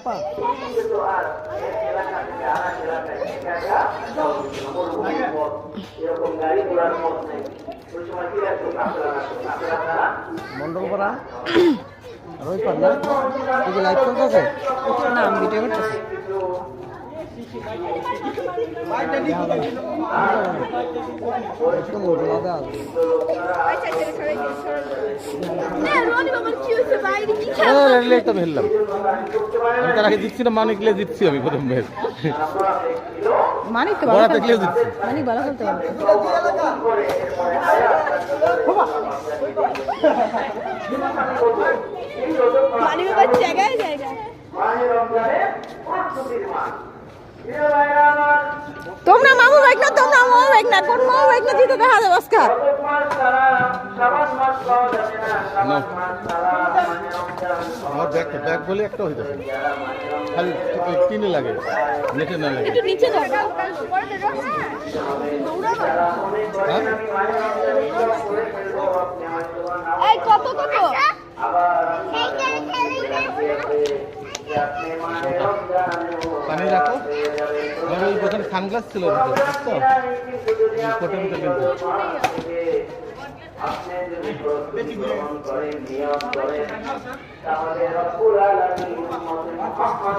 আপা মন্ডলপাড়া আর ওই পার না কি লাইভ চলতেছে না আমি ভিডিও করতেছি ফেললাম আমি তার আগে জিতছি না মানিকলে জিতছি আমি প্রথম ম্যাচ মানিক তো বড় দেখলেও জিতছি মানিক ভালো খেলতে পারে মানিক বাবা জায়গায় জায়গা তোমরা মামু বাইক না তোমরা মামু বাইক না কোন মামু বাইক না দিতে দেখা যাবে আজকাল আমার ব্যাগ বলে একটা হইতে খালি কিনে লাগে নেটে না লাগে একটু নিচে দাও এই কত কত পানি রাখো আর ওই দোকানে সানগ্লাস ছিল বুঝছো কোটের ভিতরে কিন্তু আপনি যদি প্রস্তুতি গ্রহণ করেন নিয়ম করেন তাহলে রব্বুল আলামিন মুহাম্মদ